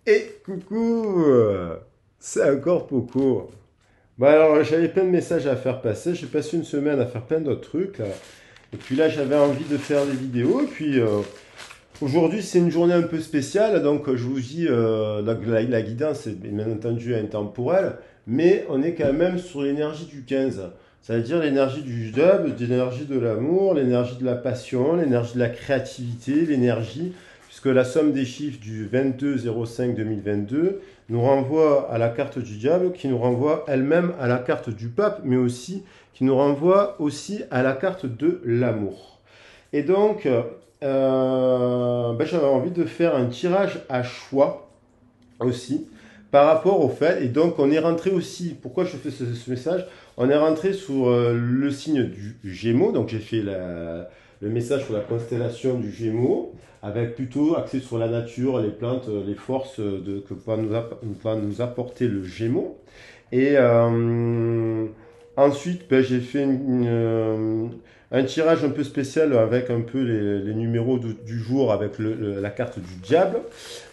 Et coucou, c'est encore Poco. Bon alors j'avais plein de messages à faire passer, j'ai passé une semaine à faire plein d'autres trucs là. Et puis là j'avais envie de faire des vidéos. Et puis aujourd'hui c'est une journée un peu spéciale, donc je vous dis la guidance est bien entendu intemporelle, mais on est quand même sur l'énergie du 15. C'est-à-dire l'énergie du dub, l'énergie de l'amour, l'énergie de la passion, l'énergie de la créativité, l'énergie puisque la somme des chiffres du 22-05-2022 nous renvoie à la carte du diable, qui nous renvoie elle-même à la carte du pape, mais aussi qui nous renvoie aussi à la carte de l'amour. Et donc, j'avais envie de faire un tirage à choix aussi par rapport au fait, et donc on est rentré aussi, pourquoi je fais ce message, on est rentré sur le signe du Gémeaux, donc j'ai fait le message sur la constellation du Gémeaux, avec plutôt axé sur la nature, les plantes, les forces que va nous apporter le Gémeaux. Et ensuite, j'ai fait un tirage un peu spécial avec un peu les numéros du jour, avec la carte du diable,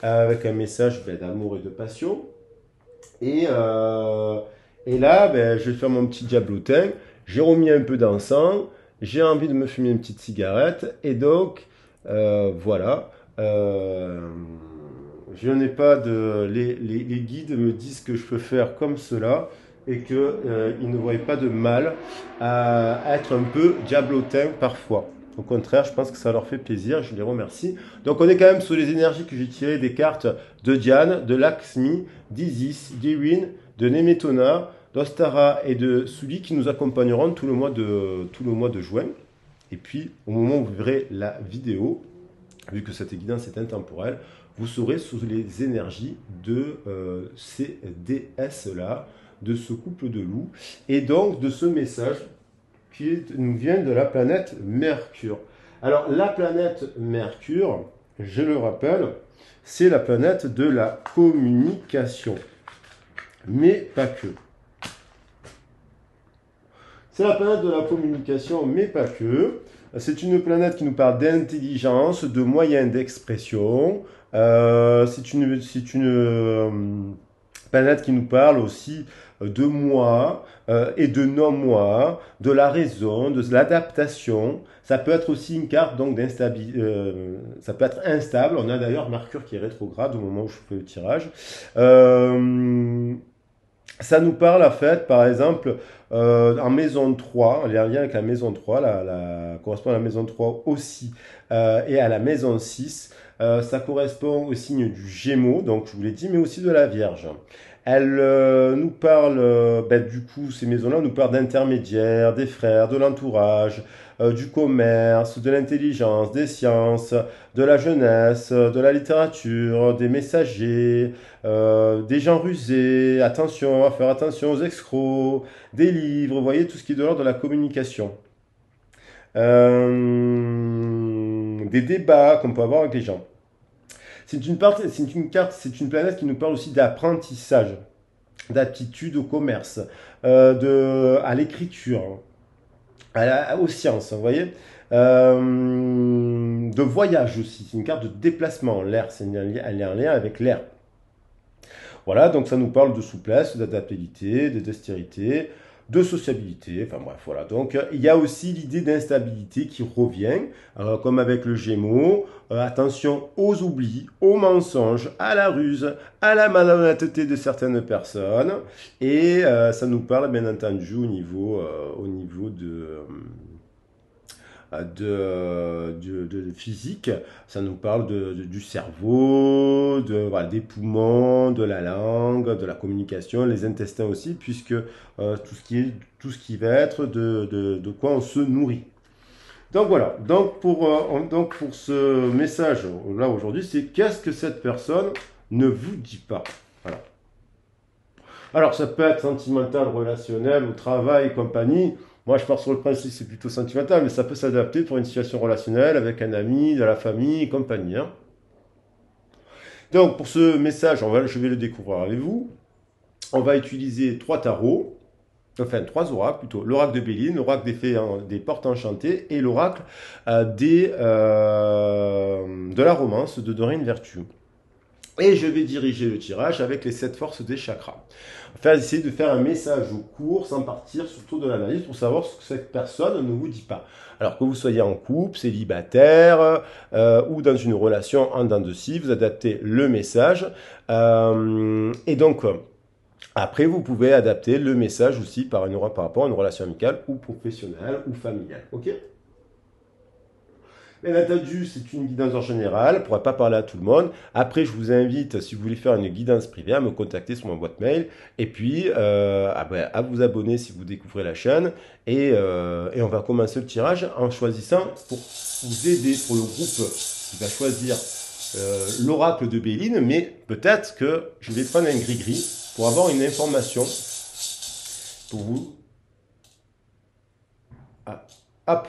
avec un message d'amour et de passion. Et, euh, et là, je vais faire mon petit diablotin. J'ai remis un peu d'encens. J'ai envie de me fumer une petite cigarette. Et donc, voilà. Je n'ai pas de. Les guides me disent que je peux faire comme cela et qu'ils ne voient pas de mal à être un peu diablotin parfois. Au contraire, je pense que ça leur fait plaisir, je les remercie. Donc on est quand même sur les énergies que j'ai tirées des cartes de Diane, de Lakshmi, d'Isis, d'Irine, de Nemetona, d'Ostara et de Suli qui nous accompagneront tout le mois de juin. Et puis, au moment où vous verrez la vidéo, vu que cette guidance est intemporelle, vous serez sous les énergies de ces déesses-là, de ce couple de loups, et donc de ce message qui nous vient de la planète Mercure. Alors, la planète Mercure, je le rappelle, c'est la planète de la communication. Mais pas que. C'est la planète de la communication, mais pas que. C'est une planète qui nous parle d'intelligence, de moyens d'expression. C'est une planète qui nous parle aussi de moi et de non-moi, de la raison, de l'adaptation. Ça peut être aussi une carte donc d'instabilité. Ça peut être instable. On a d'ailleurs Mercure qui est rétrograde au moment où je fais le tirage. Ça nous parle en fait, par exemple, en maison 3, les liens avec la maison 3, correspond à la maison 3 aussi, et à la maison 6. Ça correspond au signe du Gémeaux, donc je vous l'ai dit, mais aussi de la Vierge. Elle nous parle, du coup, ces maisons-là nous parlent d'intermédiaires, des frères, de l'entourage, du commerce, de l'intelligence, des sciences, de la jeunesse, de la littérature, des messagers, des gens rusés, attention, à faire attention aux escrocs, des livres, vous voyez, tout ce qui est de l'ordre de la communication. Des débats qu'on peut avoir avec les gens. C'est une planète qui nous parle aussi d'apprentissage, d'aptitude au commerce, à l'écriture, aux sciences, vous voyez. De voyage aussi, c'est une carte de déplacement. L'air, elle est en lien avec l'air. Voilà, donc ça nous parle de souplesse, d'adaptabilité, de dextérité, de sociabilité, enfin bref, voilà. Donc il y a aussi l'idée d'instabilité qui revient, comme avec le Gémeaux. Attention aux oublis, aux mensonges, à la ruse, à la malhonnêteté de certaines personnes. Et ça nous parle bien entendu au niveau de physique. Ça nous parle du cerveau, voilà, des poumons, de la langue, de la communication, les intestins aussi, puisque tout ce qui va être de quoi on se nourrit. Donc voilà, donc pour ce message là aujourd'hui, c'est qu'est-ce que cette personne ne vous dit pas. Voilà. Alors, ça peut être sentimental, relationnel, au travail, compagnie. Moi, je pars sur le principe que c'est plutôt sentimental, mais ça peut s'adapter pour une situation relationnelle avec un ami, de la famille, compagnie. Hein. Donc, pour ce message, je vais le découvrir avec vous. On va utiliser trois tarots, enfin trois oracles plutôt. L'oracle de Béline, l'oracle des portes enchantées et l'oracle de la romance de Doreen Virtue. Et je vais diriger le tirage avec les 7 forces des chakras. Enfin, essayer de faire un message court sans partir surtout de l'analyse pour savoir ce que cette personne ne vous dit pas. Alors que vous soyez en couple, célibataire ou dans une relation en dents de scie, vous adaptez le message. Et donc, après, vous pouvez adapter le message aussi par rapport à une relation amicale ou professionnelle ou familiale. Ok? Bien entendu, c'est une guidance en général, on ne pourra pas parler à tout le monde. Après, je vous invite, si vous voulez faire une guidance privée, à me contacter sur ma boîte mail. Et puis, à vous abonner si vous découvrez la chaîne. Et on va commencer le tirage en choisissant, pour vous aider, pour le groupe qui va choisir l'oracle de Béline. Mais peut-être que je vais prendre un gris-gris pour avoir une information pour vous. Ah, hop,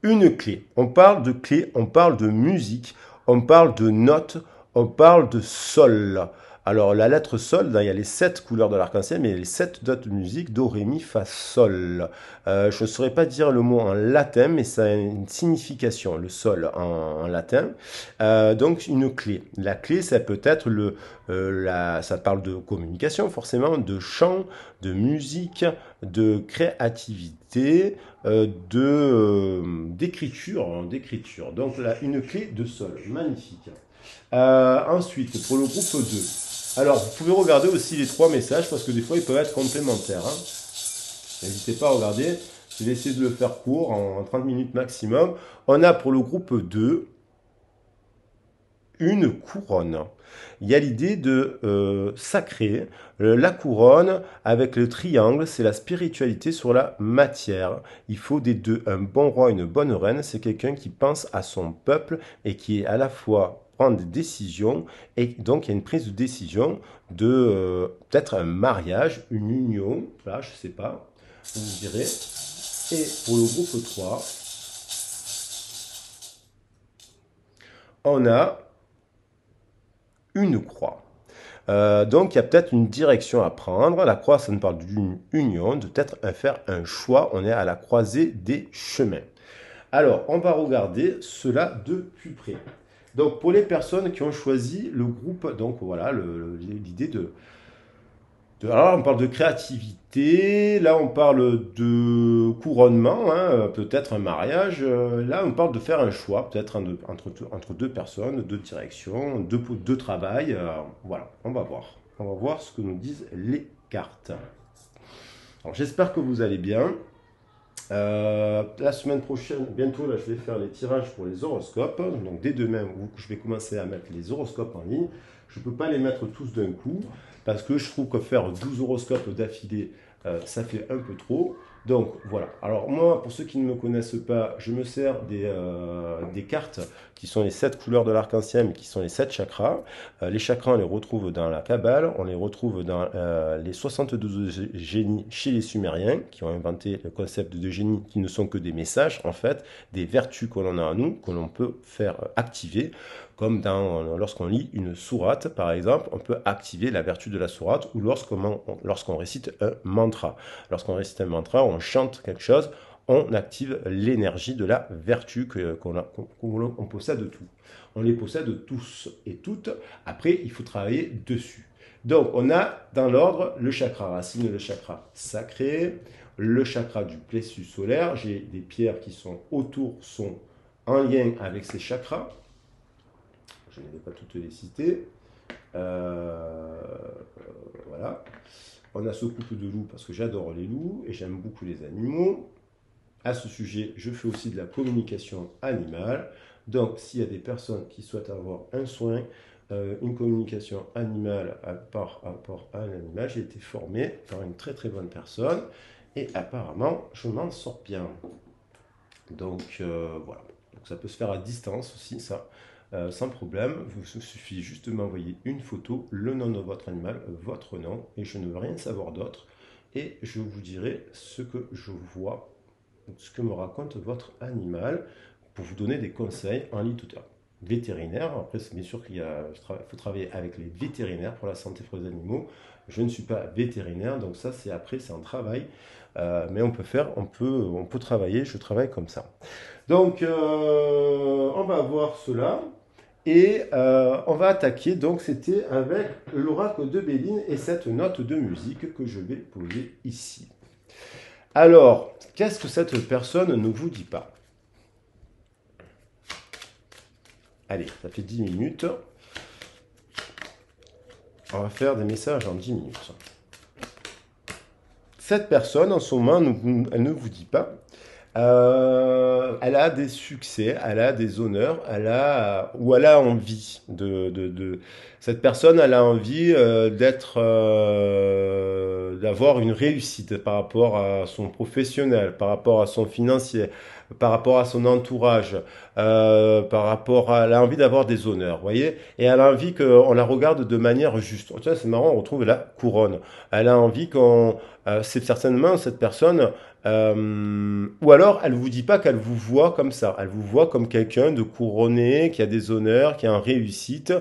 une clé. On parle de clé, on parle de musique, on parle de notes, on parle de sol. Alors la lettre sol, il y a les 7 couleurs de l'arc-en-ciel, mais il y a les 7 notes de musique, do, ré, mi, fa, sol. Je ne saurais pas dire le mot en latin, mais ça a une signification, le sol en latin. Donc une clé. La clé, ça peut être ça parle de communication forcément, de chant, de musique, de créativité, d'écriture. Donc là, une clé de sol, magnifique. Ensuite, pour le groupe 2. Alors, vous pouvez regarder aussi les 3 messages parce que des fois, ils peuvent être complémentaires. N'hésitez pas à regarder. Je vais essayer de le faire court, en 30 minutes maximum. On a pour le groupe 2 une couronne. Il y a l'idée de sacrer. La couronne avec le triangle, c'est la spiritualité sur la matière. Il faut des deux. Un bon roi, une bonne reine, c'est quelqu'un qui pense à son peuple et qui est à la fois prendre des décisions. Et donc, il y a une prise de décision de peut-être un mariage, une union. Là, je ne sais pas. Vous direz. Et pour le groupe 3, on a une croix. Donc il y a peut-être une direction à prendre. La croix, ça nous parle d'une union, de peut-être faire un choix. On est à la croisée des chemins. Alors, on va regarder cela de plus près. Donc pour les personnes qui ont choisi le groupe, donc voilà l'idée alors on parle de créativité, là on parle de couronnement, hein, peut-être un mariage, là on parle de faire un choix, peut-être entre deux personnes, deux directions, deux travail, voilà, on va voir. On va voir ce que nous disent les cartes. Alors j'espère que vous allez bien. La semaine prochaine, bientôt, là, je vais faire les tirages pour les horoscopes. Donc, dès demain, je vais commencer à mettre les horoscopes en ligne. Je ne peux pas les mettre tous d'un coup parce que je trouve que faire 12 horoscopes d'affilée, ça fait un peu trop. Donc, voilà. Alors, moi, pour ceux qui ne me connaissent pas, je me sers des cartes qui sont les 7 couleurs de l'arc-en-ciel, mais qui sont les 7 chakras. Les chakras, on les retrouve dans la Kabbale, on les retrouve dans les 72 génies chez les Sumériens, qui ont inventé le concept de génie, qui ne sont que des messages, en fait, des vertus que l'on a en nous, que l'on peut faire activer, comme lorsqu'on lit une sourate, par exemple, on peut activer la vertu de la sourate, ou lorsqu'on récite un mantra. Lorsqu'on récite un mantra, on chante quelque chose, on active l'énergie de la vertu qu'on possède tout. On les possède tous et toutes. Après, il faut travailler dessus. Donc, on a dans l'ordre le chakra racine, le chakra sacré, le chakra du plexus solaire. J'ai des pierres qui sont autour, sont en lien avec ces chakras. Je ne vais pas toutes les citer. Voilà. On a ce couple de loups parce que j'adore les loups et j'aime beaucoup les animaux. À ce sujet, je fais aussi de la communication animale. Donc, s'il y a des personnes qui souhaitent avoir un soin, une communication animale par rapport à un animal, j'ai été formé par une très très bonne personne et apparemment, je m'en sors bien. Donc, voilà. Donc, ça peut se faire à distance aussi, ça, sans problème. Il suffit juste de m'envoyer une photo, le nom de votre animal, votre nom, et je ne veux rien savoir d'autre. Et je vous dirai ce que je vois, ce que me raconte votre animal pour vous donner des conseils en ligne tuteur. Vétérinaire, après c'est bien sûr faut travailler avec les vétérinaires pour la santé pour les animaux. Je ne suis pas vétérinaire, donc ça c'est un travail, mais on peut travailler, je travaille comme ça. Donc on va voir cela. Et on va attaquer, donc c'était avec l'oracle de Béline et cette note de musique que je vais poser ici. Alors, qu'est-ce que cette personne ne vous dit pas? Allez, ça fait 10 minutes. On va faire des messages en 10 minutes. Cette personne, en ce moment, elle ne vous dit pas. Elle a des succès, elle a des honneurs, ou elle a envie cette personne, elle a envie d'avoir une réussite par rapport à son professionnel, par rapport à son financier, par rapport à son entourage, elle a envie d'avoir des honneurs, vous voyez, et elle a envie qu'on la regarde de manière juste. Tiens, c'est marrant, on retrouve la couronne. Elle a envie c'est certainement cette personne. Ou alors, elle vous dit pas qu'elle vous voit comme ça. Elle vous voit comme quelqu'un de couronné, qui a des honneurs, qui a une réussite,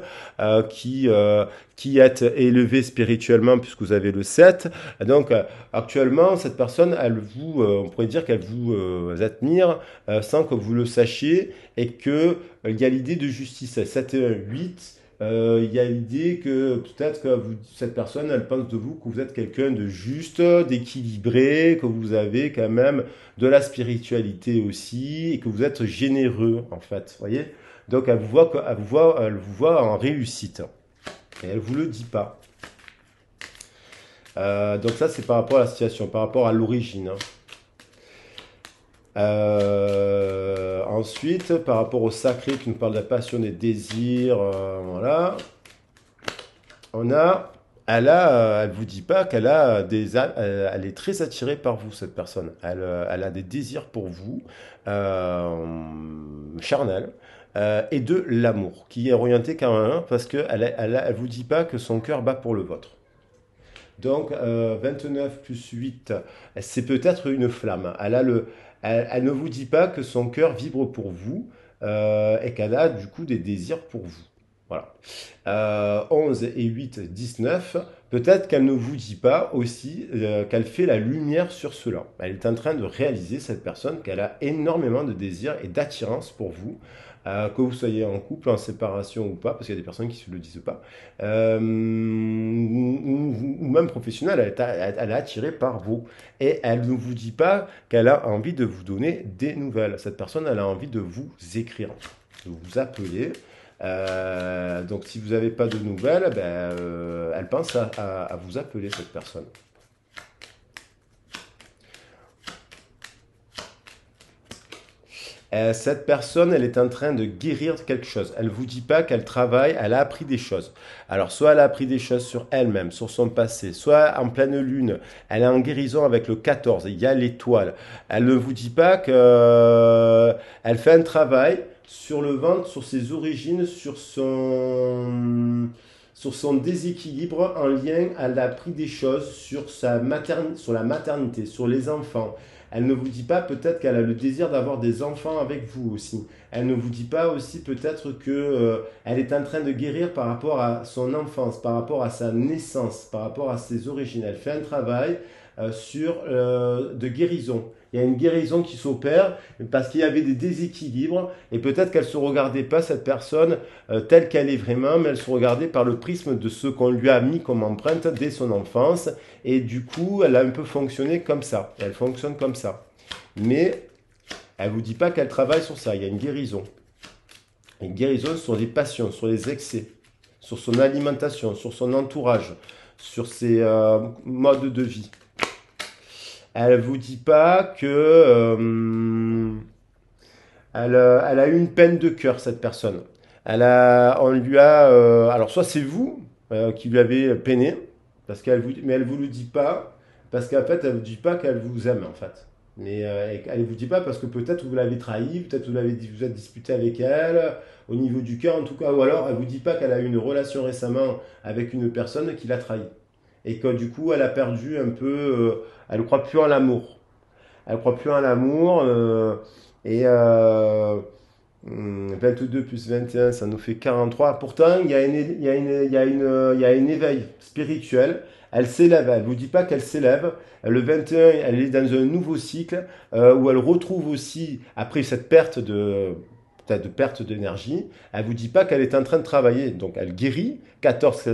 qui est élevé spirituellement puisque vous avez le 7. Donc, actuellement, cette personne, on pourrait dire qu'elle vous admire sans que vous le sachiez et que il y a l'idée de justice. 7 et 1, 8. Il y a l'idée que peut-être que cette personne, elle pense de vous que vous êtes quelqu'un de juste, d'équilibré, que vous avez quand même de la spiritualité aussi, et que vous êtes généreux, en fait. Voyez. Donc, elle vous voit en réussite. Et elle ne vous le dit pas. Donc ça, c'est par rapport à la situation, par rapport à l'origine. Ensuite, par rapport au sacré qui nous parle de la passion, des désirs, voilà. Elle vous dit pas qu'elle a elle est très attirée par vous, cette personne. Elle a des désirs pour vous, charnels, et de l'amour, qui est orienté qu'à un, parce elle vous dit pas que son cœur bat pour le vôtre. Donc, 29 plus 8, c'est peut-être une flamme. Elle ne vous dit pas que son cœur vibre pour vous et qu'elle a du coup des désirs pour vous. Voilà. 11 et 8, 19. Peut-être qu'elle ne vous dit pas aussi qu'elle fait la lumière sur cela. Elle est en train de réaliser, cette personne, qu'elle a énormément de désirs et d'attirance pour vous. Que vous soyez en couple, en séparation ou pas, parce qu'il y a des personnes qui ne se le disent pas, ou même professionnelle, elle est attirée par vous. Et elle ne vous dit pas qu'elle a envie de vous donner des nouvelles. Cette personne, elle a envie de vous écrire, de vous appeler. Donc si vous n'avez pas de nouvelles, elle pense à vous appeler, cette personne. Cette personne, elle est en train de guérir quelque chose. Elle ne vous dit pas qu'elle travaille, elle a appris des choses. Alors, soit elle a appris des choses sur elle-même, sur son passé, soit en pleine lune, elle est en guérison avec le 14, il y a l'étoile. Elle ne vous dit pas qu'elle fait un travail sur le ventre, sur ses origines, sur son déséquilibre en lien, elle a appris des choses sur sur la maternité, sur les enfants. Elle ne vous dit pas peut-être qu'elle a le désir d'avoir des enfants avec vous aussi. Elle ne vous dit pas aussi peut-être que elle est en train de guérir par rapport à son enfance, par rapport à sa naissance, par rapport à ses origines. Elle fait un travail de guérison. Il y a une guérison qui s'opère parce qu'il y avait des déséquilibres et peut-être qu'elle ne se regardait pas, cette personne, telle qu'elle est vraiment, mais elle se regardait par le prisme de ce qu'on lui a mis comme empreinte dès son enfance. Et du coup, elle a un peu fonctionné comme ça. Elle fonctionne comme ça. Mais elle ne vous dit pas qu'elle travaille sur ça. Il y a une guérison. Une guérison sur les passions, sur les excès, sur son alimentation, sur son entourage, sur ses modes de vie. Elle vous dit pas que elle a eu une peine de cœur, cette personne. Alors soit c'est vous qui lui avez peiné, mais elle vous le dit pas, parce qu'en fait elle vous dit pas qu'elle vous aime en fait. Mais elle vous dit pas parce que peut-être vous l'avez trahi, peut-être vous êtes disputé avec elle au niveau du cœur en tout cas, ou alors elle vous dit pas qu'elle a eu une relation récemment avec une personne qui l'a trahi et que du coup elle a perdu un peu, elle ne croit plus en l'amour. Elle ne croit plus en l'amour et 22 plus 21, ça nous fait 43. Pourtant, il y a un éveil spirituel. Elle s'élève. Elle ne vous dit pas qu'elle s'élève. Le 21, elle est dans un nouveau cycle où elle retrouve aussi, après cette perte peut-être de perte d'énergie, elle ne vous dit pas qu'elle est en train de travailler. Donc elle guérit, 14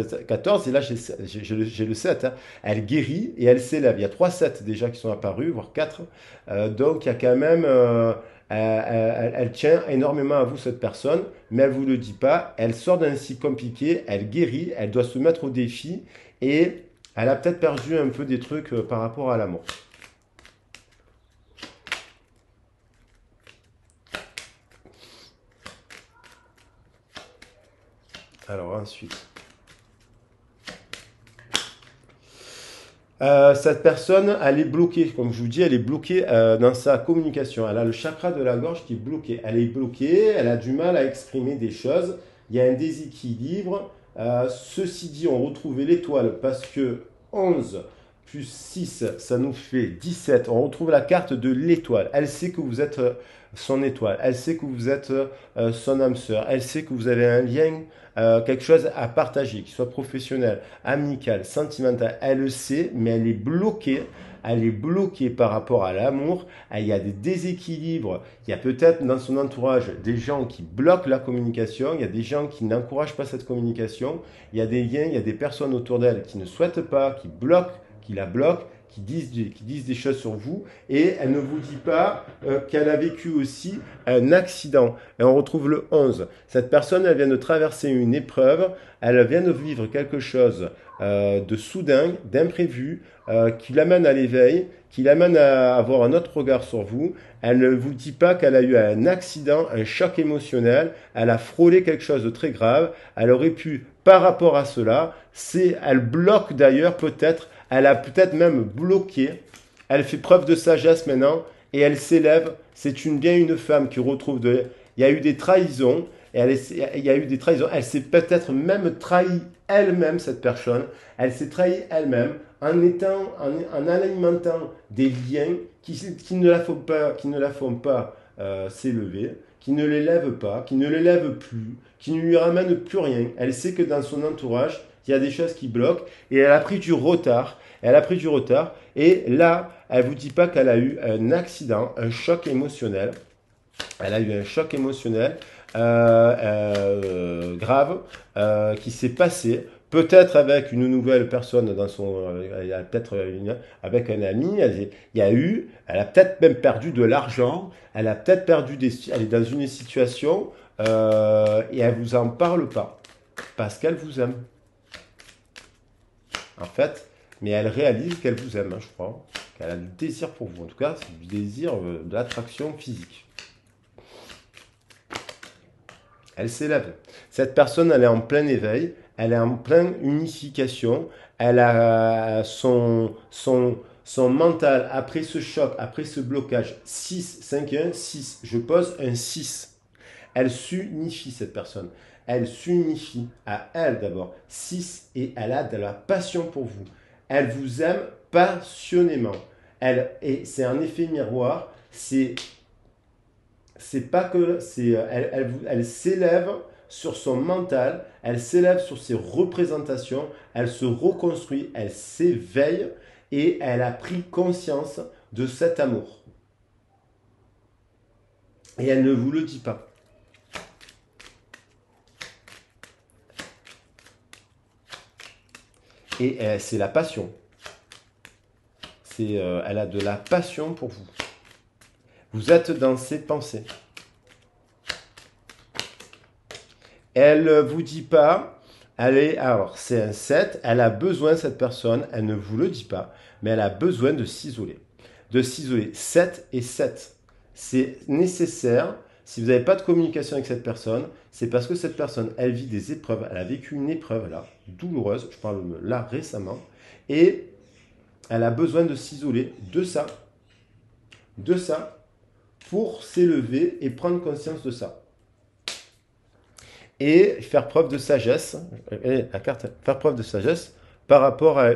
et là j'ai le 7, hein. Elle guérit et elle s'élève. Il y a 3 7 déjà qui sont apparus, voire 4. Donc il y a quand même... elle tient énormément à vous, cette personne, mais elle ne vous le dit pas. Elle sort d'un cycle compliqué, elle guérit, elle doit se mettre au défi et elle a peut-être perdu un peu des trucs par rapport à l'amour. Alors ensuite, cette personne, elle est bloquée, comme je vous dis, elle est bloquée dans sa communication. Elle a le chakra de la gorge qui est bloqué. Elle est bloquée, elle a du mal à exprimer des choses. Il y a un déséquilibre. Ceci dit, on retrouve l'étoile parce que 11 plus 6, ça nous fait 17. On retrouve la carte de l'étoile. Elle sait que vous êtes son étoile. Elle sait que vous êtes son âme sœur. Elle sait que vous avez un lien, quelque chose à partager, qu'il soit professionnel, amical, sentimental. Elle le sait, mais elle est bloquée. Elle est bloquée par rapport à l'amour. Il y a des déséquilibres. Il y a peut-être dans son entourage des gens qui bloquent la communication. Il y a des gens qui n'encouragent pas cette communication. Il y a des liens, il y a des personnes autour d'elle qui ne souhaitent pas, qui bloquent, qui la bloquent, qui disent des choses sur vous, et elle ne vous dit pas qu'elle a vécu aussi un accident. Et on retrouve le 11. Cette personne, elle vient de traverser une épreuve, elle vient de vivre quelque chose de soudain, d'imprévu, qui l'amène à l'éveil, qui l'amène à avoir un autre regard sur vous. Elle ne vous dit pas qu'elle a eu un accident, un choc émotionnel, elle a frôlé quelque chose de très grave, elle aurait pu, par rapport à cela, elle bloque d'ailleurs peut-être, elle a peut-être même bloqué, elle fait preuve de sagesse maintenant, et elle s'élève, c'est bien une femme qui retrouve il y a eu des trahisons, il y a eu des trahisons, elle s'est peut-être même trahie elle-même, cette personne, elle s'est trahie elle-même en alimentant des liens qui ne la font pas s'élever, qui ne l'élèvent pas, qui ne l'élèvent plus, qui ne lui ramènent plus rien. Elle sait que dans son entourage, il y a des choses qui bloquent et elle a pris du retard. Elle a pris du retard et là, elle ne vous dit pas qu'elle a eu un accident, un choc émotionnel. Elle a eu un choc émotionnel grave qui s'est passé. Peut-être avec une nouvelle personne dans peut-être avec un ami, elle a peut-être même perdu de l'argent, elle a peut-être elle est dans une situation et elle vous en parle pas parce qu'elle vous aime. En fait, mais elle réalise qu'elle vous aime, hein, je crois, qu'elle a du désir pour vous. En tout cas, c'est du désir de l'attraction physique. Elle s'élève. Cette personne, elle est en plein éveil, elle est en pleine unification, elle a son mental, après ce choc, après ce blocage, 6, 5 1, 6, je pose un 6. Elle s'unifie, cette personne. Elle s'unifie à elle d'abord. 6, et elle a de la passion pour vous. Elle vous aime passionnément. Et c'est un effet miroir, c'est pas que elle s'élève sur son mental, elle s'élève sur ses représentations, elle se reconstruit, elle s'éveille et elle a pris conscience de cet amour. Et elle ne vous le dit pas. Et c'est la passion. Elle a de la passion pour vous. Vous êtes dans ses pensées. Elle ne vous dit pas, alors c'est un 7, elle a besoin, cette personne, elle ne vous le dit pas, mais elle a besoin de s'isoler. De s'isoler. 7 et 7. C'est nécessaire. Si vous n'avez pas de communication avec cette personne, c'est parce que cette personne, elle vit des épreuves, elle a vécu une épreuve là, douloureuse, je parle là récemment, et elle a besoin de s'isoler de ça, pour s'élever et prendre conscience de ça. Et faire preuve de sagesse, la carte, faire preuve de sagesse par rapport à...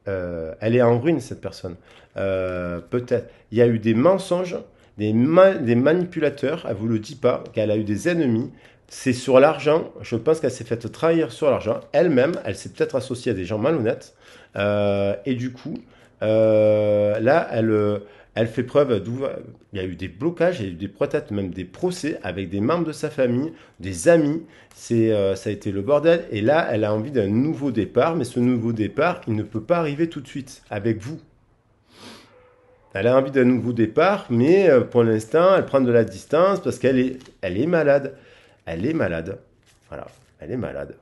elle est en ruine, cette personne. Peut-être. Il y a eu des mensonges, des manipulateurs, elle ne vous le dit pas, qu'elle a eu des ennemis. C'est sur l'argent, je pense qu'elle s'est faite trahir sur l'argent. Elle-même, elle s'est peut-être associée à des gens malhonnêtes. Et du coup, là, Elle fait preuve il y a eu des blocages, il y a eu peut-être même des procès avec des membres de sa famille, des amis. Ça a été le bordel. Et là, elle a envie d'un nouveau départ, mais ce nouveau départ, il ne peut pas arriver tout de suite avec vous. Elle a envie d'un nouveau départ, mais pour l'instant, elle prend de la distance parce elle est malade. Elle est malade. Voilà, elle est malade.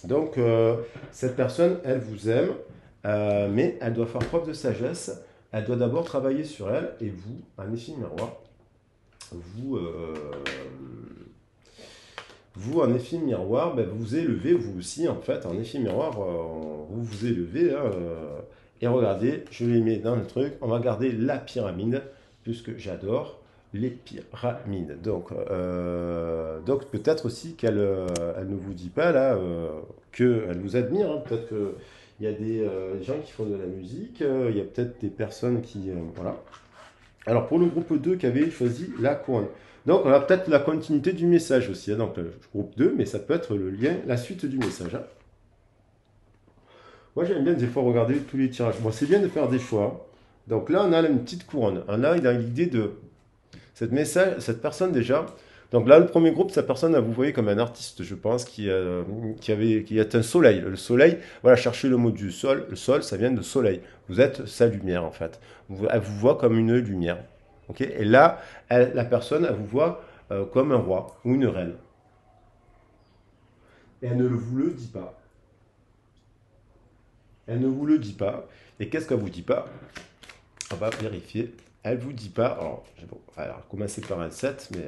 Donc, cette personne, elle vous aime, mais elle doit faire preuve de sagesse. Elle doit d'abord travailler sur elle, et vous, en effet miroir, vous, vous en effet miroir, ben, vous vous élevez, vous aussi, en fait, en effet miroir, vous vous élevez, hein, et regardez, je l'ai mis dans le truc, on va garder la pyramide, puisque j'adore les pyramides. Donc peut-être aussi qu'elle elle ne vous dit pas là qu'elle vous admire. Hein. Peut-être qu'il y a des gens qui font de la musique, il y a peut-être des personnes qui... voilà. Alors pour le groupe 2 qui avait choisi la couronne. Donc on a peut-être la continuité du message aussi. Hein. Donc le groupe 2, mais ça peut être le lien, la suite du message. Hein. Moi j'aime bien des fois regarder tous les tirages. Bon, c'est bien de faire des choix. Donc là on a une petite couronne. On a l'idée de cette personne déjà. Donc là, le premier groupe, cette personne, vous voyez comme un artiste, je pense, qui est un soleil. Le soleil, voilà, cherchez le mot du sol. Le sol, ça vient de soleil. Vous êtes sa lumière, en fait. Elle vous voit comme une lumière. Okay, et là, la personne, elle vous voit comme un roi ou une reine. Et elle ne vous le dit pas. Elle ne vous le dit pas. Et qu'est-ce qu'elle vous dit pas? On va vérifier. Elle vous dit pas. Alors commencer par un 7, mais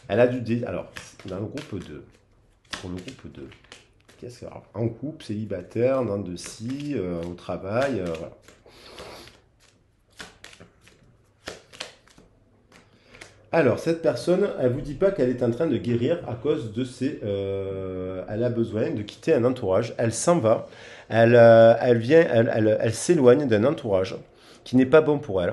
elle a dû. Alors, dans le groupe 2. Pour le groupe 2. Qu'est-ce que. Alors, en couple, célibataire, dans de scie, au travail, voilà. Alors, cette personne, elle vous dit pas qu'elle est en train de guérir à cause de ses... elle a besoin de quitter un entourage. Elle s'en va. Elle s'éloigne d'un entourage qui n'est pas bon pour elle.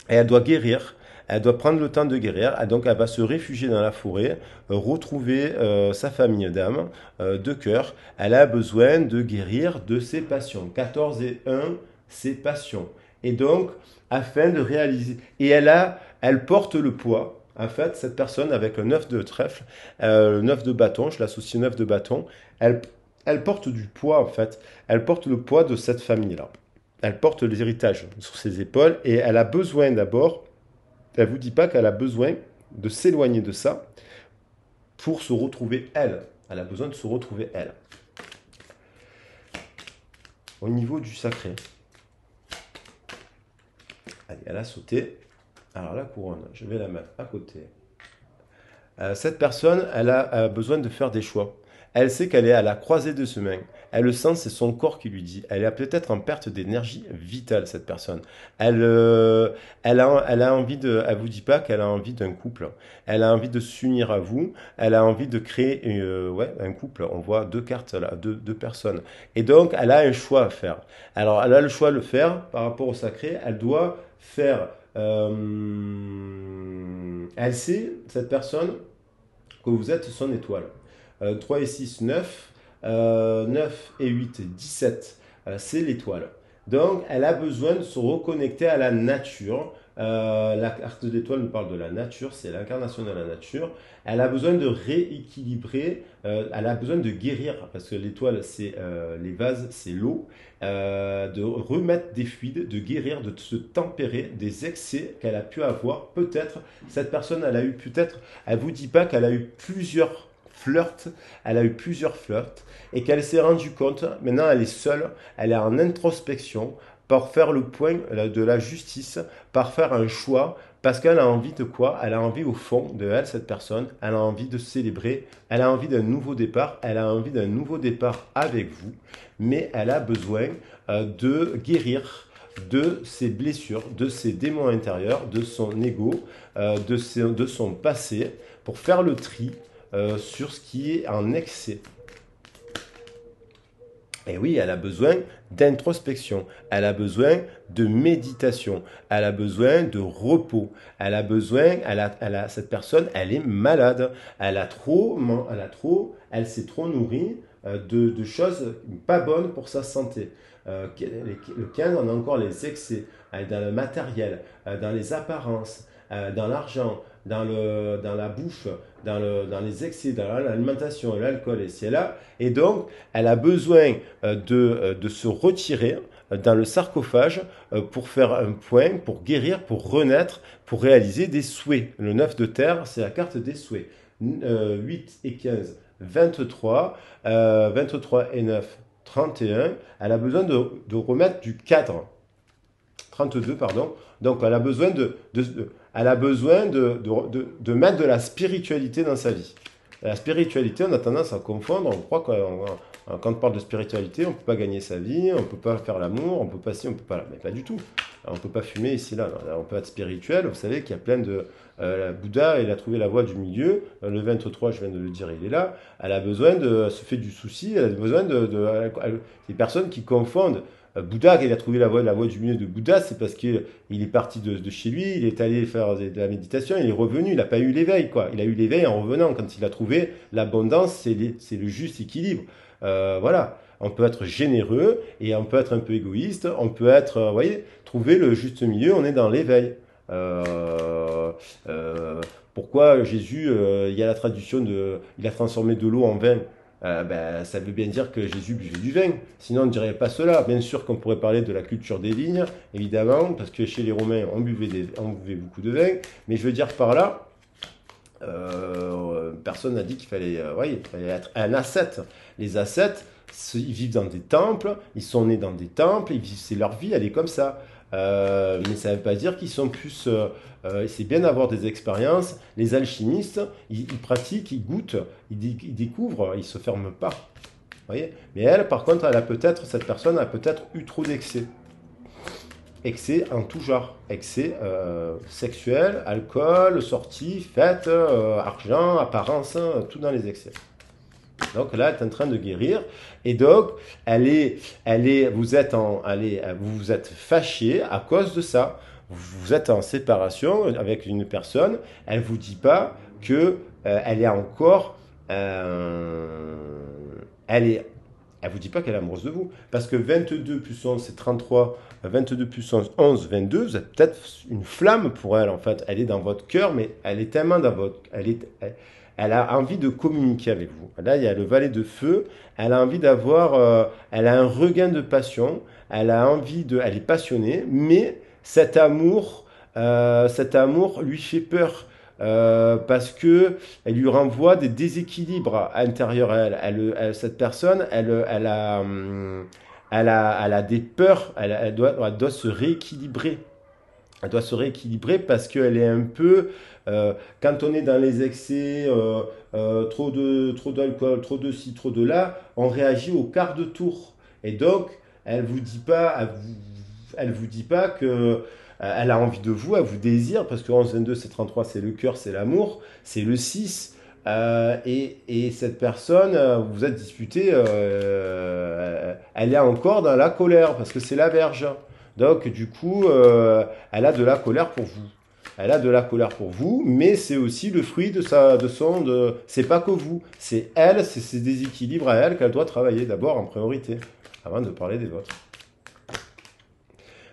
Et elle doit guérir. Elle doit prendre le temps de guérir. Et donc, elle va se réfugier dans la forêt, retrouver sa famille d'âme, de cœur. Elle a besoin de guérir de ses passions. 14 et 1, ses passions. Et donc, afin de réaliser... Et elle porte le poids. En fait, cette personne, avec un 9 de trèfle, le 9 de bâton, je l'associe au 9 de bâton, elle porte du poids, en fait. Elle porte le poids de cette famille-là. Elle porte les héritages sur ses épaules et elle a besoin d'abord, elle ne vous dit pas qu'elle a besoin de s'éloigner de ça pour se retrouver elle. Elle a besoin de se retrouver elle. Au niveau du sacré. Allez, elle a sauté. Alors la couronne, je vais la mettre à côté. Cette personne, elle a besoin de faire des choix. Elle sait qu'elle est à la croisée de chemins. Elle le sent, c'est son corps qui lui dit. Elle est peut-être en perte d'énergie vitale, cette personne. Elle a envie de... Elle vous dit pas qu'elle a envie d'un couple. Elle a envie de s'unir à vous. Elle a envie de créer un couple. On voit deux cartes là, deux personnes. Et donc, elle a un choix à faire. Alors, elle a le choix de le faire par rapport au sacré. Elle doit faire... elle sait, cette personne, que vous êtes son étoile. 3 et 6, 9. 9 et 8, 17. C'est l'étoile. Donc, elle a besoin de se reconnecter à la nature. La carte d'étoile nous parle de la nature, c'est l'incarnation de la nature. Elle a besoin de rééquilibrer, elle a besoin de guérir, parce que l'étoile, c'est les vases, c'est l'eau, de remettre des fluides, de guérir, de se tempérer des excès qu'elle a pu avoir. Peut-être, cette personne, elle vous dit pas qu'elle a eu plusieurs flirts, elle a eu plusieurs flirts, et qu'elle s'est rendue compte, maintenant elle est seule, elle est en introspection, par faire le point de la justice, par faire un choix, parce qu'elle a envie de quoi? Elle a envie au fond de elle, cette personne, elle a envie de célébrer, elle a envie d'un nouveau départ, elle a envie d'un nouveau départ avec vous, mais elle a besoin de guérir de ses blessures, de ses démons intérieurs, de son ego, de son passé, pour faire le tri sur ce qui est en excès. Et oui, elle a besoin d'introspection, elle a besoin de méditation, elle a besoin de repos, cette personne, elle est malade, elle s'est trop nourrie de choses pas bonnes pour sa santé. Le 15, on a encore les excès dans le matériel, dans les apparences, dans l'argent, dans la bouffe, dans les excès, dans l'alimentation, l'alcool, et c'est là. Et donc, elle a besoin de se retirer dans le sarcophage pour faire un point, pour guérir, pour renaître, pour réaliser des souhaits. Le 9 de terre, c'est la carte des souhaits. 8 et 15, 23, 23 et 9, 31. Elle a besoin de remettre du cadre. 32, pardon. Donc, elle a besoin elle a besoin de mettre de la spiritualité dans sa vie. La spiritualité, on a tendance à confondre. On croit que quand on parle de spiritualité, on ne peut pas gagner sa vie, on ne peut pas faire l'amour, on ne peut pas ci, on ne peut pas là. Mais pas du tout. On ne peut pas fumer ici, là. On peut être spirituel. Vous savez qu'il y a plein de... Bouddha, il a trouvé la voie du milieu. Le 23, je viens de le dire, il est là. Elle a besoin elle se fait du souci. Elle a besoin des personnes qui confondent. Bouddha, il a trouvé la voie du milieu de Bouddha, c'est parce qu'il est parti de chez lui, il est allé faire de la méditation, il est revenu, il n'a pas eu l'éveil, quoi. Il a eu l'éveil en revenant, quand il a trouvé l'abondance, c'est le juste équilibre. Voilà, on peut être généreux et on peut être un peu égoïste, on peut être, vous voyez, trouver le juste milieu, on est dans l'éveil. Pourquoi Jésus, il y a la tradition il a transformé de l'eau en vin. Ça veut bien dire que Jésus buvait du vin. Sinon, on ne dirait pas cela. Bien sûr qu'on pourrait parler de la culture des vignes, évidemment, parce que chez les Romains, on buvait beaucoup de vin. Mais je veux dire par là, personne n'a dit qu'il fallait, il fallait être un ascète. Les ascètes, ils vivent dans des temples, ils sont nés dans des temples, c'est leur vie, elle est comme ça. Mais ça ne veut pas dire qu'ils sont plus... c'est bien d'avoir des expériences. Les alchimistes, ils pratiquent, ils goûtent, ils découvrent, ils ne se ferment pas. Voyez. Mais elle, par contre, cette personne a peut-être eu trop d'excès. Excès en tout genre. Excès sexuel, alcool, sortie, fête, argent, apparence, tout dans les excès. Donc là, elle est en train de guérir. Et donc, vous êtes fâché à cause de ça. Vous êtes en séparation avec une personne. Elle ne vous dit pas que elle est encore... elle vous dit pas qu'elle est amoureuse de vous. Parce que 22 plus 11, c'est 33. 22 plus 11, 22. Vous êtes peut-être une flamme pour elle, en fait. Elle est dans votre cœur, mais elle est tellement dans votre... Elle a envie de communiquer avec vous. Là, il y a le valet de feu. Elle a envie elle a un regain de passion. Elle est passionnée, mais cet amour lui fait peur parce que elle lui renvoie des déséquilibres intérieurs à elle. Cette personne, elle a des peurs. Elle doit se rééquilibrer. Elle doit se rééquilibrer parce qu'elle est un peu, quand on est dans les excès, trop d'alcool, trop de ci, trop de là, on réagit au quart de tour. Et donc, elle vous dit pas que elle a envie de vous, elle vous désire, parce que 11, 22, c'est 33, c'est le cœur, c'est l'amour, c'est le 6. Et cette personne, vous vous êtes disputé, elle est encore dans la colère, parce que c'est la Vierge. Donc, du coup, elle a de la colère pour vous. Elle a de la colère pour vous, mais c'est aussi le fruit c'est pas que vous, c'est elle, c'est ses déséquilibres à elle qu'elle doit travailler d'abord en priorité, avant de parler des vôtres.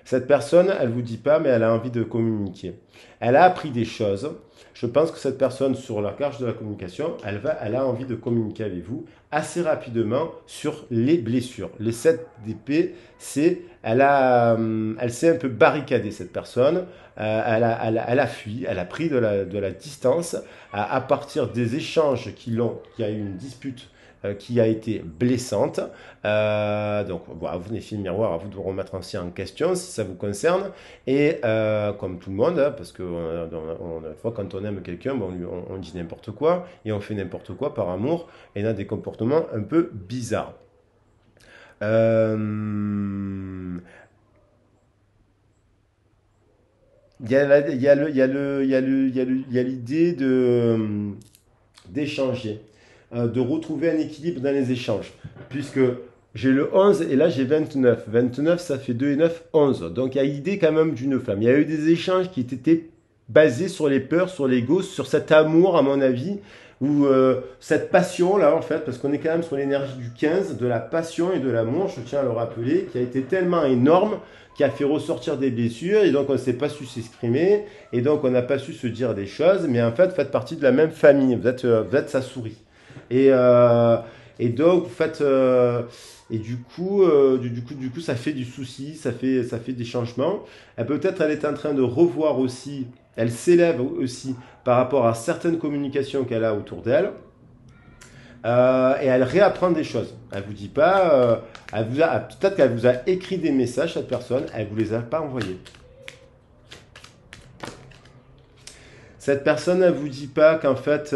Cette personne, elle vous dit pas, mais elle a envie de communiquer. Elle a appris des choses. Je pense que cette personne, sur la carte de la communication, elle a envie de communiquer avec vous assez rapidement sur les blessures. Les 7 d'épée, elle s'est un peu barricadée, cette personne. Elle a fui, elle a pris de la distance à partir des échanges qu'il y a eu une dispute qui a été blessante. Donc, voilà, vous, les filles miroirs, à vous de vous remettre aussi en question si ça vous concerne. Et comme tout le monde, hein, parce que une fois, quand on aime quelqu'un, on dit n'importe quoi et on fait n'importe quoi par amour et on a des comportements un peu bizarres. Il y a l'idée d'échanger, de retrouver un équilibre dans les échanges. Puisque j'ai le 11 et là j'ai 29. 29, ça fait 2 et 9, 11. Donc il y a l'idée quand même d'une flamme. Il y a eu des échanges qui étaient basés sur les peurs, sur l'ego, sur cet amour, à mon avis, ou cette passion-là, en fait, parce qu'on est quand même sur l'énergie du 15, de la passion et de l'amour, je tiens à le rappeler, qui a été tellement énorme, qui a fait ressortir des blessures, et donc on ne s'est pas su s'exprimer, et donc on n'a pas su se dire des choses, mais en fait, vous faites partie de la même famille, vous êtes sa souris. Et, euh, et donc, vous faites... et du coup, ça fait du souci, ça fait des changements. Peut-être elle est en train de revoir aussi, elle s'élève aussi par rapport à certaines communications qu'elle a autour d'elle. Et elle réapprend des choses. Elle vous dit pas, peut-être qu'elle vous a écrit des messages, cette personne, elle vous les a pas envoyés. Cette personne, elle vous dit pas qu'en fait,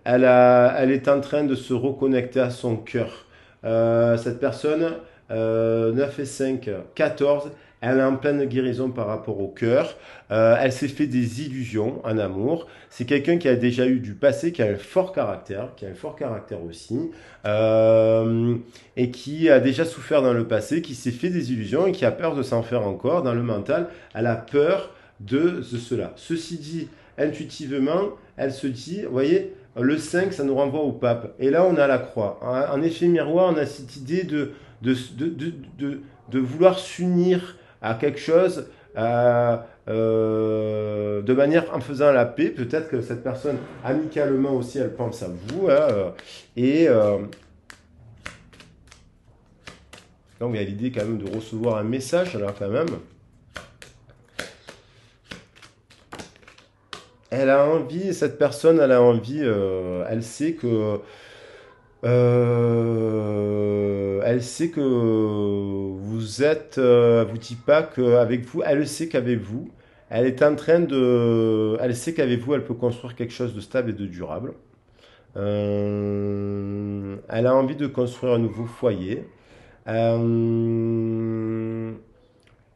elle est en train de se reconnecter à son cœur. Cette personne, 9 et 5, 14, elle est en pleine guérison par rapport au cœur. Elle s'est fait des illusions en amour. C'est quelqu'un qui a déjà eu du passé, qui a un fort caractère, aussi, et qui a déjà souffert dans le passé, qui s'est fait des illusions et qui a peur de s'en faire encore dans le mental. Elle a peur de cela. Ceci dit, intuitivement, elle se dit, vous voyez, le 5, ça nous renvoie au pape. Et là, on a la croix. En effet miroir, on a cette idée de vouloir s'unir à quelque chose de manière en faisant la paix. Peut-être que cette personne, amicalement aussi, elle pense à vous. Et donc, il y a l'idée quand même de recevoir un message, là, quand même. Elle a envie, cette personne, elle a envie, elle sait que vous êtes, elle vous dit pas qu'avec vous, elle sait qu'avec vous, elle est en train de, elle sait qu'avec vous, elle peut construire quelque chose de stable et de durable. Elle a envie de construire un nouveau foyer. Euh,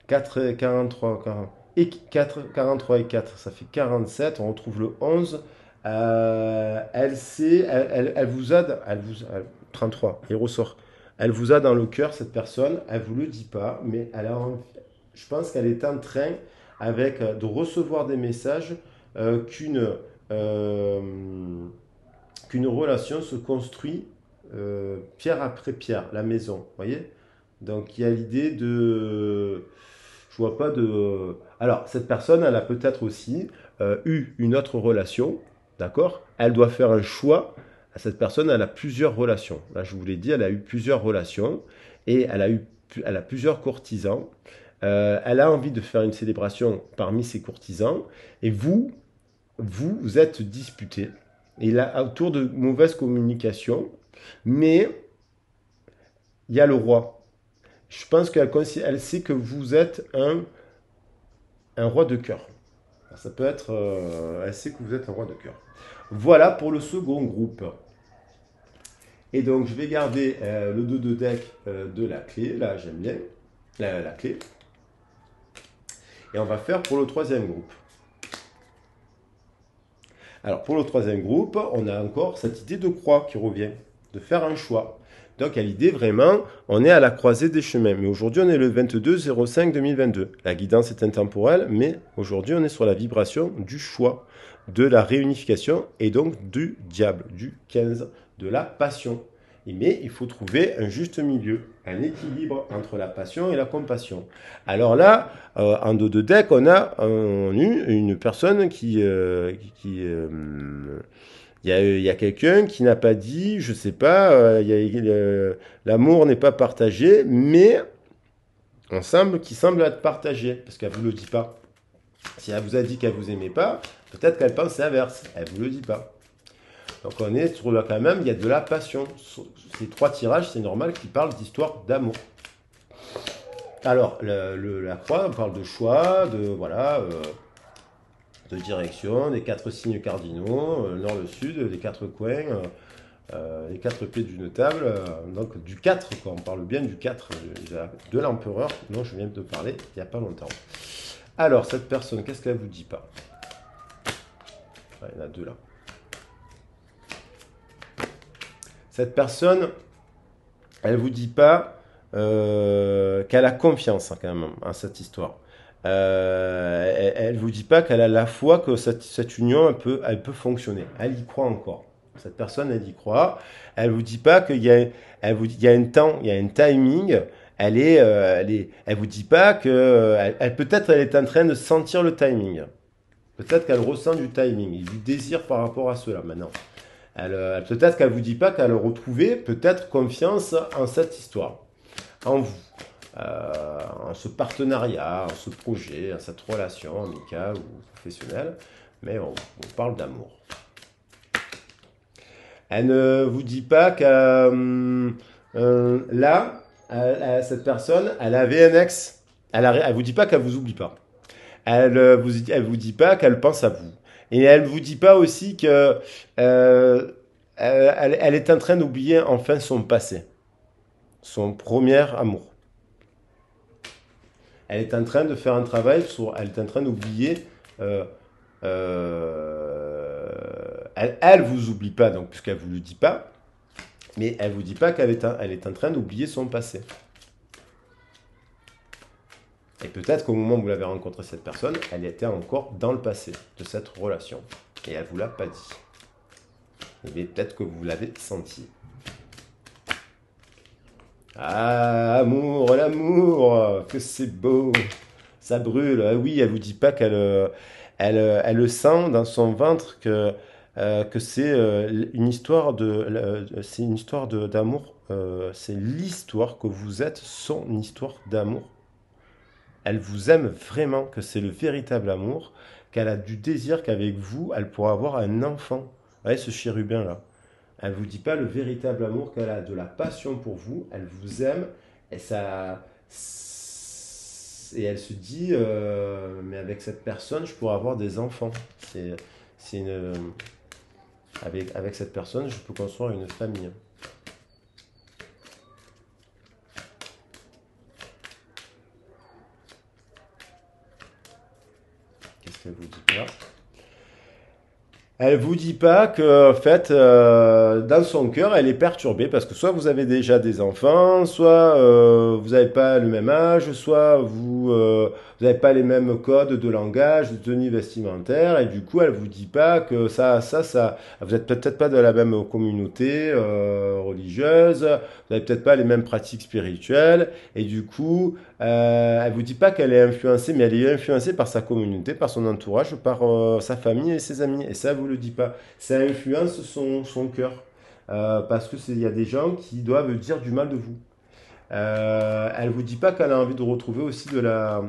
4, 43, 40, et 4, 43 et 4, ça fait 47. On retrouve le 11. Elle sait, elle vous a, 33, il ressort. Elle vous a dans le cœur, cette personne. Elle vous le dit pas, mais elle a je pense qu'elle est en train, de recevoir des messages qu'une euh, qu'une relation se construit pierre après pierre, la maison. Vous voyez? Donc il y a l'idée de je vois pas de. Alors, cette personne, elle a peut-être aussi eu une autre relation, d'accord? Elle doit faire un choix. Cette personne, elle a plusieurs relations. Là, je vous l'ai dit, elle a eu plusieurs relations et elle a plusieurs courtisans. Elle a envie de faire une célébration parmi ses courtisans et vous êtes disputé. Et là, autour de mauvaises communications, mais il y a le roi. Je pense elle sait que vous êtes un roi de cœur. Ça peut être. Elle sait que vous êtes un roi de cœur. Voilà pour le second groupe. Et donc, je vais garder le 2 de deck de la clé. Là, j'aime bien la clé. Et on va faire pour le troisième groupe. Alors, pour le troisième groupe, on a encore cette idée de croix qui revient, de faire un choix. Donc, à l'idée, vraiment, on est à la croisée des chemins. Mais aujourd'hui, on est le 22-05-2022. La guidance est intemporelle, mais aujourd'hui, on est sur la vibration du choix, de la réunification et donc du diable, du 15, de la passion. Mais il faut trouver un juste milieu, un équilibre entre la passion et la compassion. Alors là, en dos de deck, on a une personne il y a quelqu'un qui n'a pas dit, je sais pas, l'amour n'est pas partagé, mais qu'il semble être partagé, parce qu'elle vous le dit pas. Si elle vous a dit qu'elle vous aimait pas, peut-être qu'elle pense l'inverse, elle vous le dit pas. Donc on est sur là quand même, il y a de la passion. Ces trois tirages, c'est normal qu'ils parlent d'histoire d'amour. Alors, la croix, on parle de choix, de direction, des quatre signes cardinaux, le nord, le sud, les quatre coins, les quatre pieds d'une table, donc du 4, quoi. On parle bien du 4, de l'empereur, dont je viens de parler il n'y a pas longtemps. Alors, cette personne, qu'est-ce qu'elle vous dit pas? Il y en a deux là. Cette personne, elle vous dit pas qu'elle a confiance quand même en cette histoire. Elle vous dit pas qu'elle a la foi que cette union elle peut fonctionner. Elle y croit encore. Cette personne, elle y croit. Elle vous dit pas qu'il y a, il y a un temps, il y a un timing. Elle vous dit pas que, peut-être elle est en train de sentir le timing. Peut-être qu'elle ressent du timing et du désir par rapport à cela maintenant. Peut-être qu'elle vous dit pas qu'elle a retrouvé peut-être confiance en cette histoire, en vous, en ce partenariat, en ce projet, en cette relation amicale ou professionnelle, mais on parle d'amour. Elle ne vous dit pas que là, cette personne, elle avait un ex. Elle vous dit pas qu'elle vous oublie pas. Elle vous dit pas qu'elle pense à vous. Et elle vous dit pas aussi que elle est en train d'oublier enfin son passé, son premier amour. Elle est en train de faire un travail sur, elle est en train d'oublier. euh, elle vous oublie pas donc puisqu'elle vous le dit pas, mais elle vous dit pas elle est en train d'oublier son passé. Et peut-être qu'au moment où vous l'avez rencontré cette personne, elle était encore dans le passé de cette relation et elle vous l'a pas dit. Mais peut-être que vous l'avez senti. Ah, amour, l'amour, que c'est beau, ça brûle. Ah oui, elle vous dit pas elle le sent dans son ventre que c'est une histoire c'est une histoire d'amour. C'est l'histoire que vous êtes, son histoire d'amour. Elle vous aime vraiment, que c'est le véritable amour, qu'elle a du désir qu'avec vous, elle pourra avoir un enfant. Vous voyez ce chérubin là. Elle vous dit pas le véritable amour qu'elle a, de la passion pour vous. Elle vous aime et ça, et elle se dit, mais avec cette personne, je pourrais avoir des enfants. C'est une, avec cette personne, je peux construire une famille. Qu'est-ce qu'elle vous dit là? Elle vous dit pas que, en fait, dans son cœur, elle est perturbée parce que soit vous avez déjà des enfants, soit vous n'avez pas le même âge, soit vous n'avez pas les mêmes codes de langage, de tenue vestimentaire, et du coup, elle vous dit pas que vous êtes peut-être pas de la même communauté religieuse, vous n'avez peut-être pas les mêmes pratiques spirituelles, et du coup, elle vous dit pas qu'elle est influencée, mais elle est influencée par sa communauté, par son entourage, par sa famille et ses amis. Et ça, vous le dit pas. Ça influence son cœur. Parce que il y a des gens qui doivent dire du mal de vous. Elle vous dit pas qu'elle a envie de retrouver aussi de la,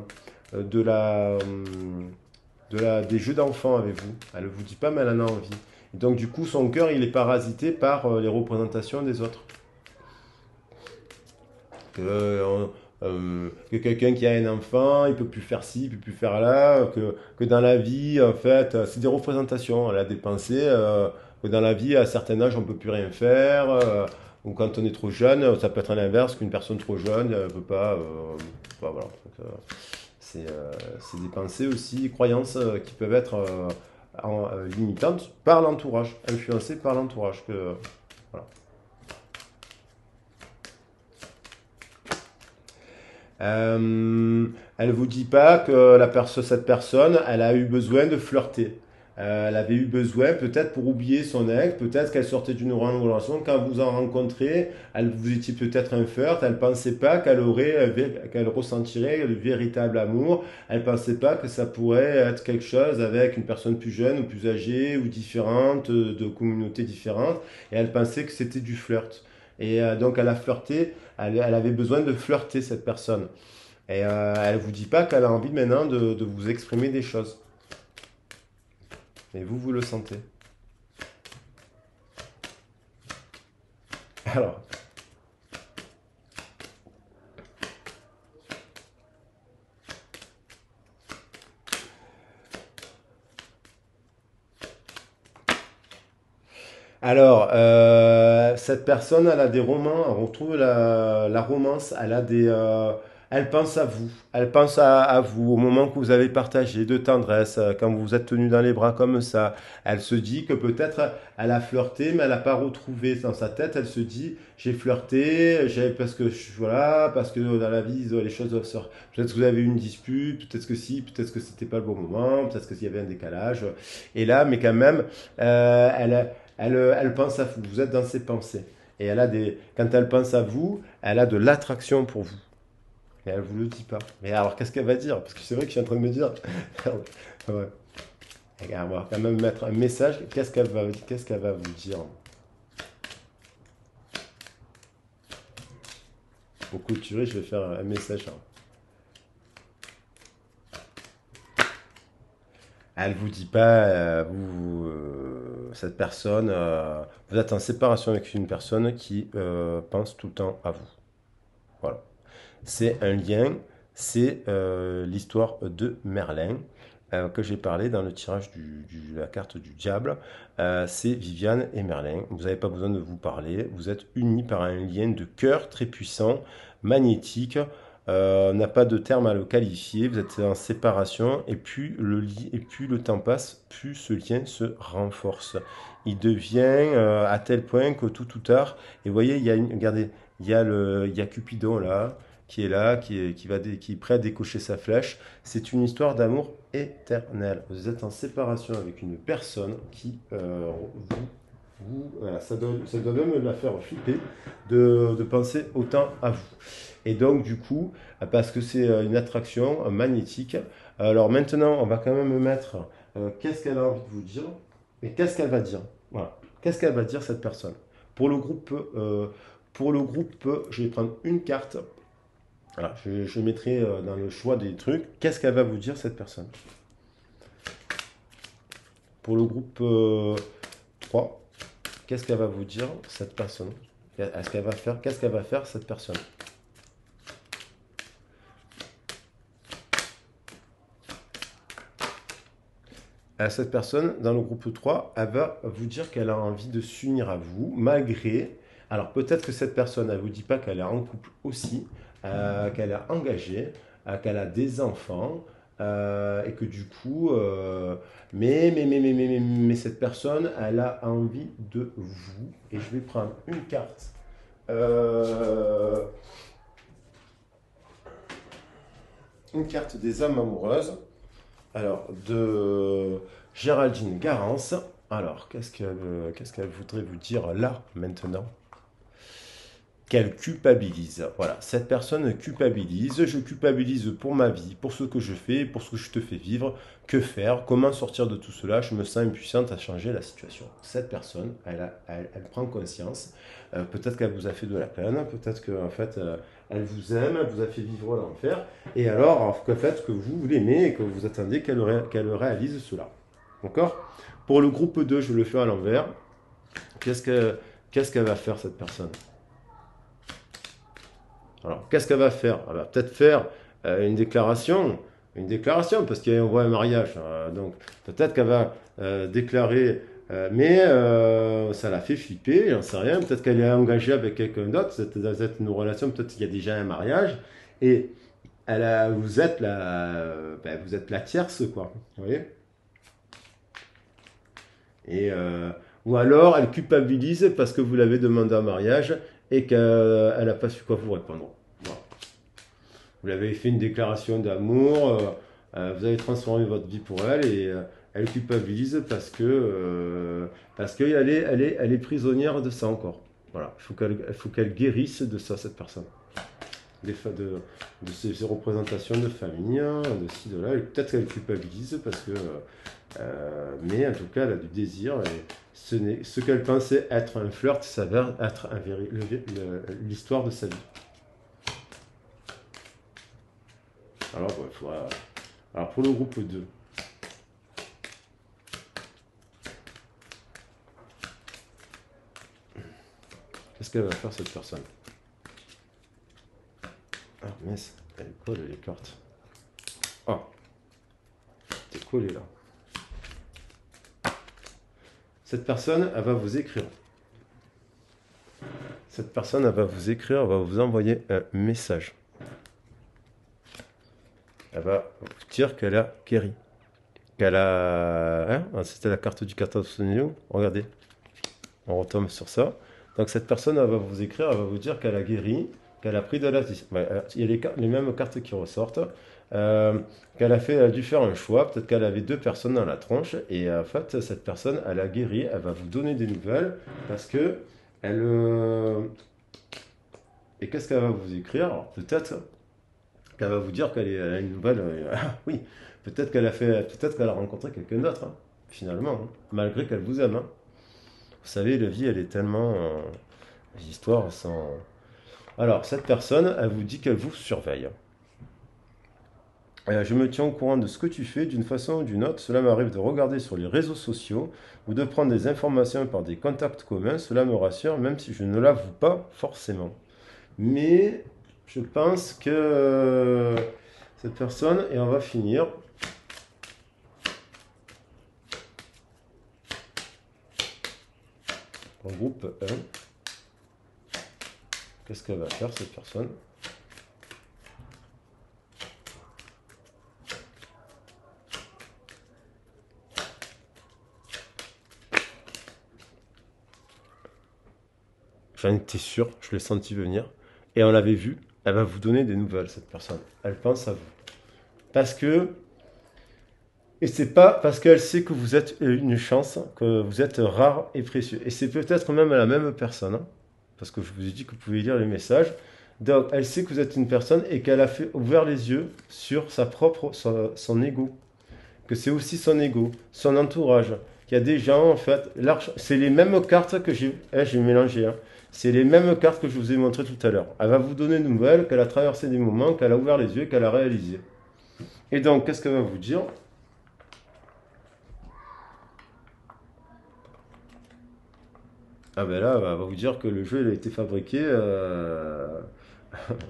des jeux d'enfants avec vous. Elle vous dit pas, mais elle en a envie. Et donc, du coup, son cœur, il est parasité par les représentations des autres. Que quelqu'un qui a un enfant, il peut plus faire ci, il peut plus faire là, que dans la vie, en fait, c'est des représentations. Elle a des pensées, que dans la vie, à un certain âge, on peut plus rien faire, ou quand on est trop jeune, ça peut être à l'inverse, qu'une personne trop jeune ne peut pas. Voilà. Donc, c'est des pensées aussi, des croyances qui peuvent être limitantes par l'entourage, influencées par l'entourage. Voilà. Elle vous dit pas que cette personne, elle a eu besoin de flirter. Elle avait eu besoin, peut-être pour oublier son ex, peut-être qu'elle sortait d'une grande relation. Quand vous en rencontrez, vous étiez peut-être un flirt. Elle pensait pas qu'elle ressentirait le véritable amour. Elle pensait pas que ça pourrait être quelque chose avec une personne plus jeune ou plus âgée ou différente, de communautés différentes. Et elle pensait que c'était du flirt. Et donc elle a flirté, elle avait besoin de flirter cette personne. Et elle vous dit pas qu'elle a envie maintenant de vous exprimer des choses. Mais vous le sentez. Alors, cette personne, elle a des romans, on retrouve la romance, Elle pense à vous. Elle pense à vous au moment que vous avez partagé de tendresse, quand vous vous êtes tenu dans les bras comme ça. Elle se dit que peut-être elle a flirté, mais elle n'a pas retrouvé dans sa tête. Elle se dit, j'ai flirté, parce que voilà, parce que dans la vie, les choses doivent se. Peut-être que vous avez eu une dispute, peut-être que si, peut-être que c'était pas le bon moment, peut-être qu'il y avait un décalage. Et là, mais quand même, elle pense à vous. Vous êtes dans ses pensées. Et quand elle pense à vous, elle a de l'attraction pour vous. Et elle vous le dit pas. Mais alors, qu'est-ce qu'elle va dire? Parce que c'est vrai que je suis en train de me dire. Ouais. Regarde, on va quand même mettre un message. Qu'est-ce qu'elle va vous dire? Au couturier, je vais faire un message, hein. Elle vous dit pas, cette personne, vous êtes en séparation avec une personne qui pense tout le temps à vous. Voilà. C'est un lien, c'est l'histoire de Merlin que j'ai parlé dans le tirage de la carte du diable. C'est Viviane et Merlin. Vous n'avez pas besoin de vous parler. Vous êtes unis par un lien de cœur très puissant, magnétique. On n'a pas de terme à le qualifier. Vous êtes en séparation et plus le temps passe, plus ce lien se renforce. Il devient à tel point que tout ou tard. Et vous voyez, regardez, il y a Cupidon là, qui est prêt à décocher sa flèche. C'est une histoire d'amour éternel. Vous êtes en séparation avec une personne qui voilà, ça doit même la faire flipper de penser autant à vous. Et donc du coup, parce que c'est une attraction magnétique. Alors maintenant, on va quand même mettre qu'est-ce qu'elle a envie de vous dire et qu'est-ce qu'elle va dire. Voilà. Qu'est-ce qu'elle va dire cette personne? Pour le groupe, je vais prendre une carte. Voilà, je mettrai dans le choix des trucs, qu'est-ce qu'elle va vous dire cette personne? Pour le groupe 3, qu'est-ce qu'elle va vous dire cette personne? Qu'est-ce qu'elle va faire cette personne? Cette personne, dans le groupe 3, elle va vous dire qu'elle a envie de s'unir à vous, malgré. Alors peut-être que cette personne, elle ne vous dit pas qu'elle est en couple aussi, qu'elle est engagée, qu'elle a des enfants, et que du coup. Mais cette personne, elle a envie de vous. Et je vais prendre une carte. Une carte des âmes amoureuses. Alors, de Géraldine Garance. Alors, qu'est-ce qu'elle voudrait vous dire là, maintenant? Qu'elle culpabilise. Voilà, cette personne culpabilise. Je culpabilise pour ma vie, pour ce que je fais, pour ce que je te fais vivre. Que faire? Comment sortir de tout cela? Je me sens impuissante à changer la situation. Cette personne, elle prend conscience. Peut-être qu'elle vous a fait de la peine. Peut-être qu'en fait, elle vous aime, elle vous a fait vivre l'enfer. Et alors que fait que vous l'aimez et que vous attendez qu'elle réalise cela. D'accord? Pour le groupe 2, je le fais à l'envers. Qu'est-ce qu'elle va faire, cette personne? Alors, qu'est-ce qu'elle va faire? Elle va peut-être faire une déclaration, parce qu'il voit un mariage. Donc, peut-être qu'elle va déclarer, mais ça la fait flipper, j'en sais rien. Peut-être qu'elle est engagée avec quelqu'un d'autre, vous êtes une relation, peut-être qu'il y a déjà un mariage, et vous êtes la tierce, quoi. Vous voyez? Et, ou alors, elle culpabilise parce que vous l'avez demandé en mariage et qu'elle n'a pas su quoi vous répondre. Voilà. Vous avez fait une déclaration d'amour, vous avez transformé votre vie pour elle et elle culpabilise parce qu'elle est prisonnière de ça encore. Voilà, il faut qu'elle guérisse de ça, cette personne. De ces représentations de famille, hein, de ci, de là. Et peut-être qu'elle culpabilise parce que. Mais en tout cas, elle a du désir. Et ce qu'elle pensait être un flirt s'avère être l'histoire de sa vie. Alors, alors pour le groupe 2, qu'est-ce qu'elle va faire cette personne? Ah, mince, elle colle les cartes. Ah, c'est collé là. Cette personne, elle va vous écrire. Cette personne, elle va vous écrire, elle va vous envoyer un message. elle va vous dire qu'elle a guéri. Qu'elle a... Hein, ah, c'était la carte du 14 millions. Regardez, on retombe sur ça. Donc cette personne, elle va vous écrire, elle va vous dire qu'elle a guéri, qu'elle a pris de la... Ouais, il y a les mêmes cartes qui ressortent. Euh, elle a dû faire un choix. Peut-être qu'elle avait deux personnes dans la tronche. Et en fait, cette personne, elle a guéri. Elle va vous donner des nouvelles parce que elle... Et qu'est-ce qu'elle va vous écrire? Alors, peut-être qu'elle va vous dire elle a une nouvelle. Ah oui, peut-être qu'elle a rencontré quelqu'un d'autre, hein, finalement, hein, malgré qu'elle vous aime, hein. Vous savez, la vie, elle est tellement. Les histoires sont. Alors, cette personne, elle vous dit qu'elle vous surveille. Je me tiens au courant de ce que tu fais d'une façon ou d'une autre. Cela m'arrive de regarder sur les réseaux sociaux ou de prendre des informations par des contacts communs. Cela me rassure, même si je ne l'avoue pas forcément. Mais je pense que cette personne, et on va finir. En groupe 1. Qu'est-ce qu'elle va faire, cette personne? J'en étais sûr, je l'ai senti venir. Et on l'avait vu, elle va vous donner des nouvelles, cette personne. Elle pense à vous. Parce que, et c'est pas parce qu'elle sait que vous êtes une chance, que vous êtes rare et précieux. Et c'est peut-être même la même personne, hein, parce que je vous ai dit que vous pouvez lire les messages. Donc, elle sait que vous êtes une personne et qu'elle a ouvert les yeux sur son ego. Que c'est aussi son ego, son entourage. Il y a des gens, en fait, c'est les mêmes cartes que j'ai mélangé, hein. C'est les mêmes cartes que je vous ai montrées tout à l'heure. Elle va vous donner une nouvelle, qu'elle a traversé des moments, qu'elle a ouvert les yeux, qu'elle a réalisé. Et donc, qu'est-ce qu'elle va vous dire? Ah ben là, elle va vous dire que le jeu il a été fabriqué.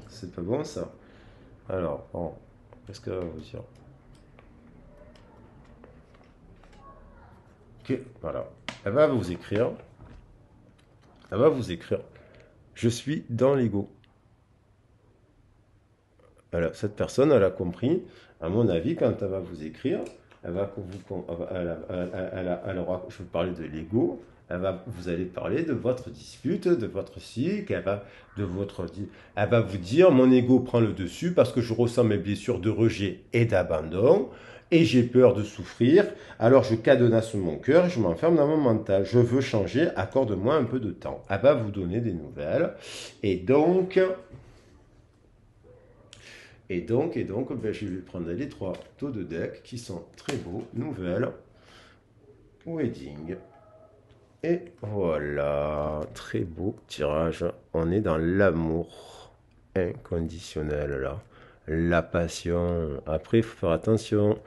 C'est pas bon ça. Alors, bon, qu'est-ce qu'elle va vous dire? Ok, voilà. Elle va vous écrire. Elle va vous écrire. Je suis dans l'ego. Cette personne, elle a compris. À mon avis, quand elle va vous écrire, elle va vous, je vais parler de l'ego. Vous allez parler de votre dispute, de votre cycle. Elle va vous dire, mon ego prend le dessus parce que je ressens mes blessures de rejet et d'abandon. Et j'ai peur de souffrir, alors je cadenasse mon cœur et je m'enferme dans mon mental. Je veux changer, accorde-moi un peu de temps. Elle va vous donner des nouvelles. Et donc, ben, je vais prendre les trois taux de deck qui sont très beaux. Nouvelles, wedding. Et voilà, très beau tirage. On est dans l'amour inconditionnel là. La passion. Après, il faut faire attention.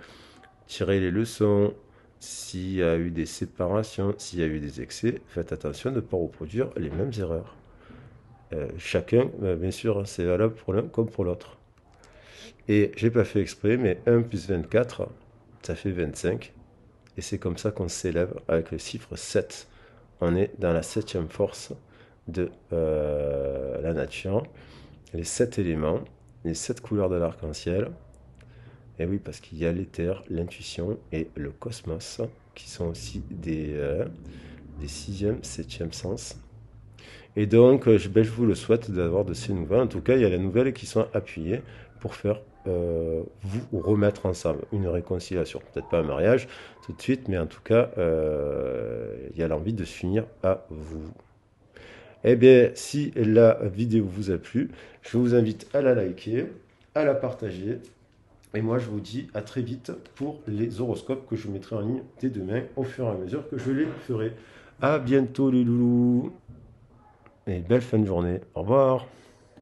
Tirer les leçons. S'il y a eu des séparations, s'il y a eu des excès, faites attention de ne pas reproduire les mêmes erreurs. Chacun, bien sûr, c'est valable pour l'un comme pour l'autre. Et j'ai pas fait exprès, mais 1 plus 24, ça fait 25. Et c'est comme ça qu'on s'élève avec le chiffre 7. On est dans la septième force de la nature. Les 7 éléments, les 7 couleurs de l'arc-en-ciel. Et oui, parce qu'il y a l'éther, l'intuition et le cosmos, qui sont aussi des 6e, 7e sens. Et donc, je vous le souhaite d'avoir de ces nouvelles. En tout cas, il y a les nouvelles qui sont appuyées pour faire vous remettre ensemble une réconciliation. Peut-être pas un mariage tout de suite, mais en tout cas, il y a l'envie de s'unir à vous. Eh bien, si la vidéo vous a plu, je vous invite à la liker, à la partager. Et moi, je vous dis à très vite pour les horoscopes que je mettrai en ligne dès demain, au fur et à mesure que je les ferai. À bientôt les loulous. Et belle fin de journée. Au revoir.